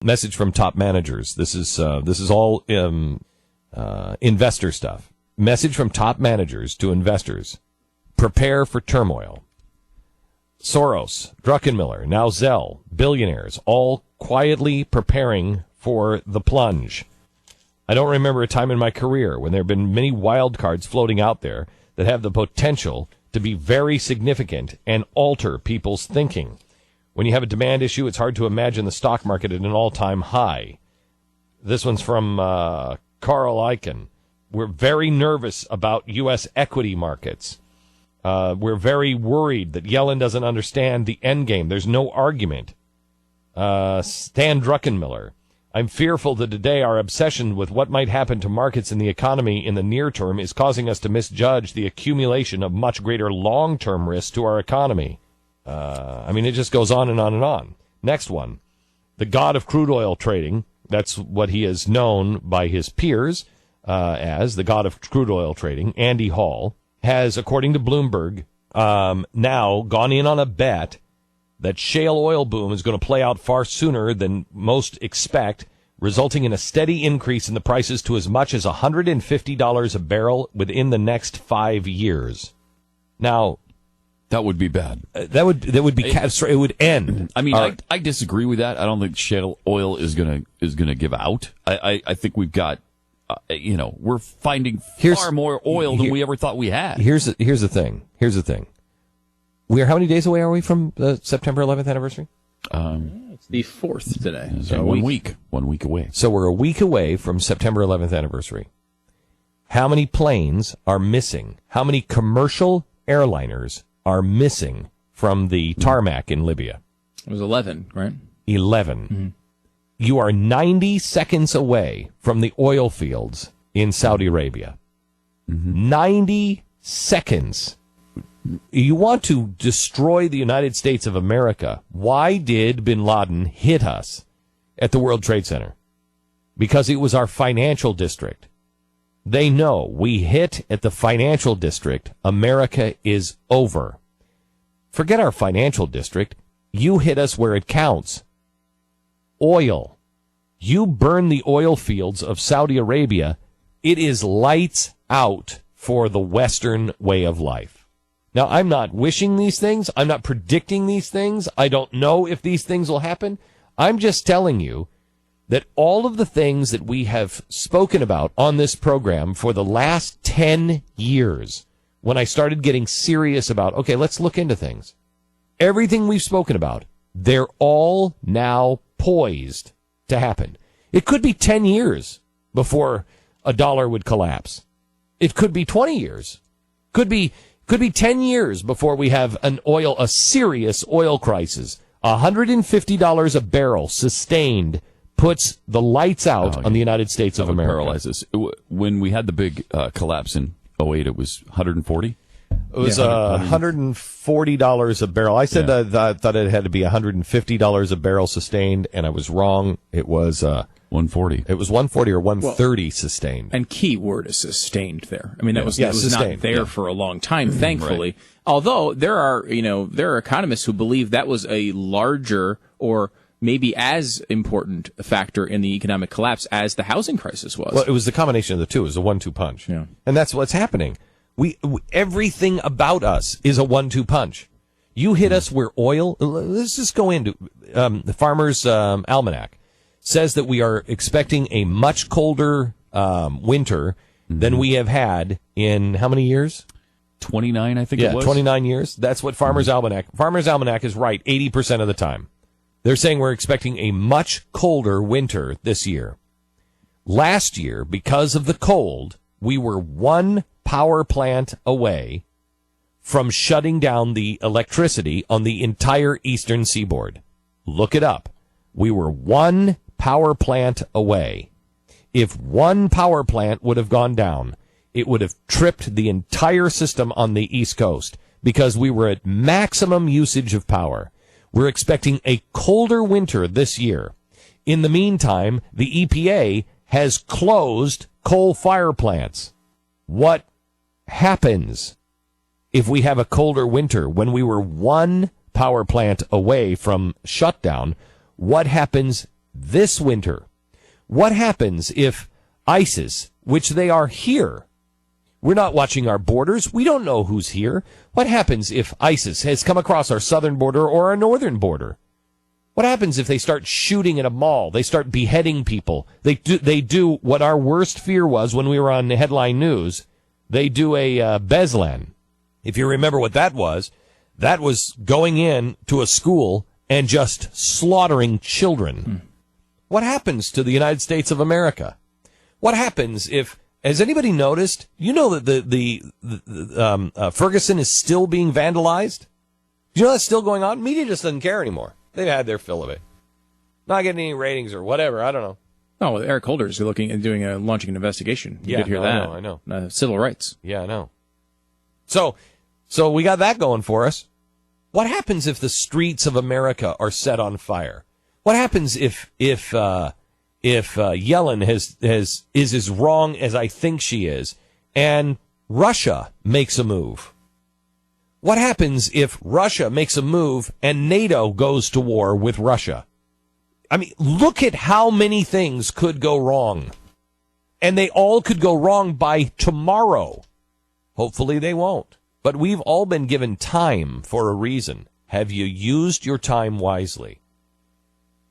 Message from top managers. This is all investor stuff. Message from top managers to investors. Prepare for turmoil. Soros, Druckenmiller, now Zell, billionaires, all quietly preparing for the plunge. I don't remember a time in my career when there have been many wild cards floating out there that have the potential to be very significant and alter people's thinking. When you have a demand issue, it's hard to imagine the stock market at an all-time high. This one's from Carl Icahn. We're very nervous about U.S. equity markets. We're very worried that Yellen doesn't understand the end game. There's no argument. Stan Druckenmiller. I'm fearful that today our obsession with what might happen to markets and the economy in the near term is causing us to misjudge the accumulation of much greater long-term risks to our economy. It just goes on and on and on. Next one. The god of crude oil trading. That's what he is known by his peers as, the god of crude oil trading. Andy Hall has, according to Bloomberg, now gone in on a bet that shale oil boom is going to play out far sooner than most expect, resulting in a steady increase in the prices to as much as $150 a barrel within the next 5 years. Now, that would be bad. That would be catastrophic. It would end. I mean, I disagree with that. I don't think shale oil is gonna give out. I think we've got, we're finding far more oil than we ever thought we had. Here's the thing. We are how many days away are we from the September 11th anniversary? It's the 4th today. So 1 week. 1 week away. So we're a week away from September 11th anniversary. How many planes are missing? How many commercial airliners are missing from the tarmac in Libya? It was 11, right? 11. Mm-hmm. You are 90 seconds away from the oil fields in Saudi Arabia. Mm-hmm. 90 seconds. You want to destroy the United States of America. Why did bin Laden hit us at the World Trade Center? Because it was our financial district. They know we hit at the financial district. America is over. Forget our financial district. You hit us where it counts. Oil. You burn the oil fields of Saudi Arabia. It is lights out for the Western way of life. Now, I'm not wishing these things. I'm not predicting these things. I don't know if these things will happen. I'm just telling you that all of the things that we have spoken about on this program for the last 10 years, when I started getting serious about, okay, let's look into things. Everything we've spoken about, they're all now poised to happen. It could be 10 years before a dollar would collapse. It could be 20 years. Could be 10 years before we have a serious oil crisis. $150 a barrel sustained puts the lights out on the United States of America. Paralyzes. When we had the big collapse in 2008, it was 140? It was $140 a barrel. I said I thought it had to be $150 a barrel sustained, and I was wrong. It was 140. It was 140 or 130 sustained. And key word is sustained there. I mean, that was not there for a long time, thankfully. Right. Although there are economists who believe that was a larger or maybe as important a factor in the economic collapse as the housing crisis was. Well, it was the combination of the two. It was a 1-2 punch. Yeah. And that's what's happening. We everything about us is a 1-2 punch. You hit us where oil. Let's just go into the Farmer's Almanac says that we are expecting a much colder winter than we have had in how many years? 29, I think it was. 29 years. That's what Farmer's Almanac. Farmer's Almanac is right 80% of the time. They're saying we're expecting a much colder winter this year. Last year, because of the cold, we were one power plant away from shutting down the electricity on the entire eastern seaboard. Look it up. We were one power plant away. If one power plant would have gone down, it would have tripped the entire system on the East Coast because we were at maximum usage of power. We're expecting a colder winter this year. In the meantime, the EPA has closed coal fire plants. What happens if we have a colder winter when we were one power plant away from shutdown? What happens this winter. What happens if ISIS, which they are here, we're not watching our borders, we don't know who's here. What happens if ISIS has come across our southern border or our northern border? What happens if they start shooting at a mall? They start beheading people. They do what our worst fear was when we were on the headline news. They do a Beslan. If you remember what that was going in to a school and just slaughtering children. What happens to the United States of America? What happens if, has anybody noticed, you know that the Ferguson is still being vandalized? Do you know that's still going on? Media just doesn't care anymore. They've had their fill of it. Not getting any ratings or whatever. I don't know. Oh, well, Eric Holder is launching an investigation. You did hear that. I know. Civil rights. Yeah, I know. So we got that going for us. What happens if the streets of America are set on fire? What happens if Yellen is as wrong as I think she is, and Russia makes a move? What happens if Russia makes a move and NATO goes to war with Russia? I mean, look at how many things could go wrong. And they all could go wrong by tomorrow. Hopefully they won't. But we've all been given time for a reason. Have you used your time wisely?